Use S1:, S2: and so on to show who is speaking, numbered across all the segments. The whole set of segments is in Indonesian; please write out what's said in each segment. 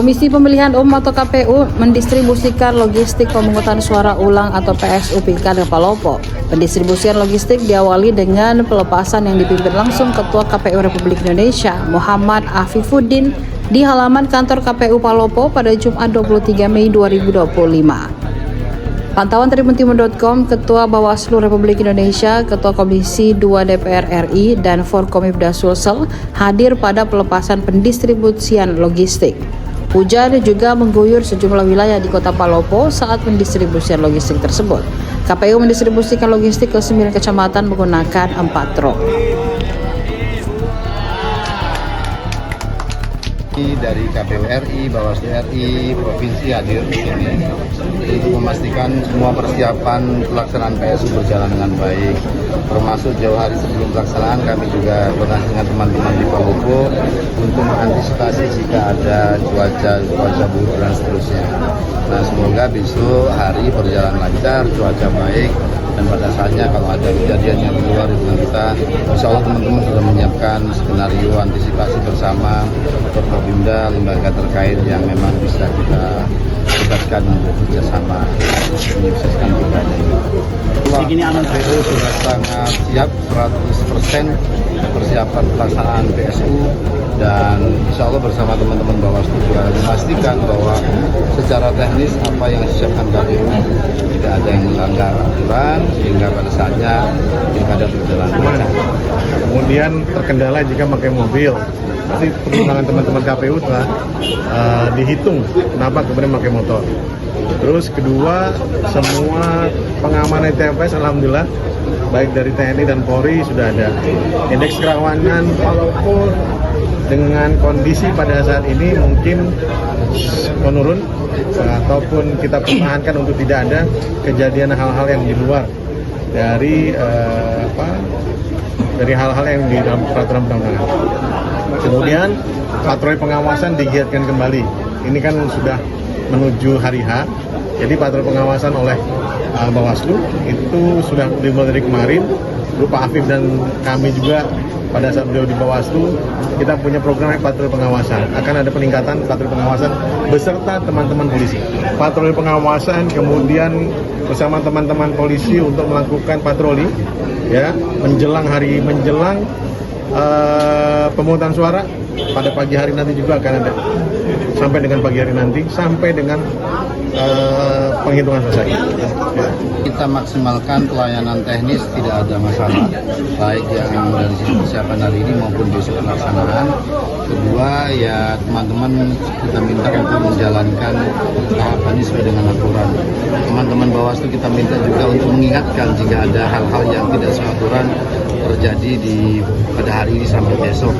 S1: Komisi Pemilihan Umum atau KPU mendistribusikan logistik pemungutan suara ulang atau PSU Pilkada Palopo. Pendistribusian logistik diawali dengan pelepasan yang dipimpin langsung Ketua KPU Republik Indonesia Muhammad Afifuddin di halaman kantor KPU Palopo pada Jumat 23 Mei 2025. Pantauan tribuntimur.com, Ketua Bawaslu Republik Indonesia, Ketua Komisi 2 DPR RI, dan Forkomibda Sulsel hadir pada pelepasan pendistribusian logistik. Hujan juga mengguyur sejumlah wilayah di Kota Palopo saat pendistribusian logistik tersebut. KPU mendistribusikan logistik ke 9 kecamatan menggunakan 4 truk.
S2: Dari KPU RI, Bawaslu RI, Provinsi hadir di sini untuk memastikan semua persiapan pelaksanaan PSU berjalan dengan baik. Termasuk jauh hari sebelum pelaksanaan kami juga koordinasi dengan teman-teman di Palopo untuk mengantisipasi jika ada cuaca buruk dan seterusnya. Nah, semoga besok hari berjalan lancar, cuaca baik, dan pada saatnya kalau ada kejadian yang di luar hubungan kita, insya Allah teman-teman sudah menyiapkan skenario antisipasi bersama Forkopimda, lembaga terkait yang memang bisa kita tugaskan untuk kerjasama menyukseskan pilkada ini. KPU sudah sangat siap 100% persiapan pelaksanaan PSU, dan insya Allah bersama teman-teman Bawaslu juga memastikan bahwa secara teknis apa yang disiapkan KPU tidak ada yang melanggar aturan sehingga pada saatnya pilkada berjalan lancar.
S3: Kemudian terkendala jika pakai mobil. Pasti pertimbangan teman-teman KPU telah dihitung kenapa kemudian pakai motor. Terus kedua, semua pengamanan TPS alhamdulillah baik dari TNI dan Polri sudah ada. Indeks kerawanan Palopo dengan kondisi pada saat ini mungkin menurun ataupun kita pertahankan untuk tidak ada kejadian hal-hal yang di luar dari dari hal-hal yang di dalam peraturan perundang-undangan. Kemudian patroli pengawasan digiatkan kembali. Ini kan sudah menuju hari H, jadi patroli pengawasan oleh Bawaslu itu sudah dimulai dari kemarin. Pak Afif dan kami juga pada saat beliau di Bawaslu, kita punya program patroli pengawasan. Akan ada peningkatan patroli pengawasan beserta teman-teman polisi. Patroli pengawasan kemudian bersama teman-teman polisi untuk melakukan patroli, ya, menjelang pemungutan suara pada pagi hari nanti juga akan ada, sampai dengan pagi hari nanti, sampai dengan penghitungan selesai.
S2: Kita maksimalkan pelayanan teknis, tidak ada masalah, baik yang dari sisi persiapan hari ini maupun besok pelaksanaan. Kedua, ya teman-teman kita minta untuk menjalankan tahapan ini sesuai dengan aturan. Teman-teman Bawaslu kita minta juga untuk mengingatkan jika ada hal-hal yang tidak sesuai aturan terjadi pada hari ini sampai besok.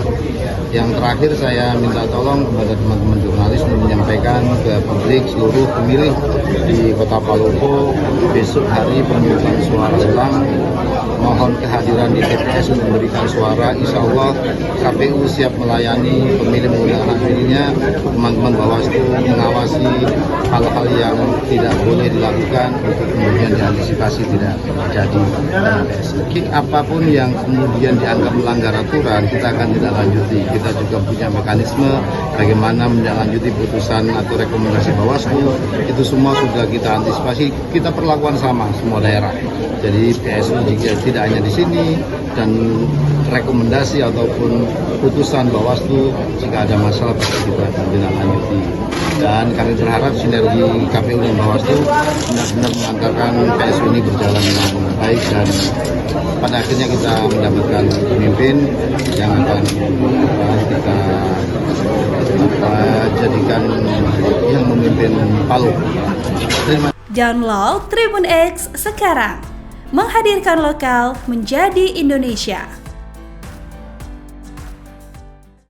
S2: Yang terakhir saya minta tolong kepada teman-teman jurnalis untuk menyampaikan ke publik seluruh pemilih di Kota Palopo besok hari pemungutan suara ulang, mohon kehadiran di TPS untuk memberikan suara. Insya Allah KPU siap melayani pemilih menggunakan hak pilihnya. Teman-teman Bawaslu mengawasi hal-hal yang tidak boleh dilakukan untuk kemudian diantisipasi tidak terjadi dalam PSU. Apapun yang kemudian dianggap melanggar aturan kita akan tidak lanjuti. Kita juga punya mekanisme bagaimana menindaklanjuti putusan atau rekomendasi Bawaslu. Itu semua sudah kita antisipasi, kita perlakuan sama semua daerah. Jadi PSU juga tidak hanya di sini, dan rekomendasi ataupun putusan Bawaslu jika ada masalah pasti kita akan tindak-lanjuti. Dan kami berharap sinergi KPU dan Bawaslu benar-benar mengantarkan PSU ini berjalan dengan baik, dan pada akhirnya kita mendapatkan pemimpin yang akan kita jadikan yang memimpin Palu.
S4: Download Tribun X sekarang, menghadirkan lokal menjadi Indonesia.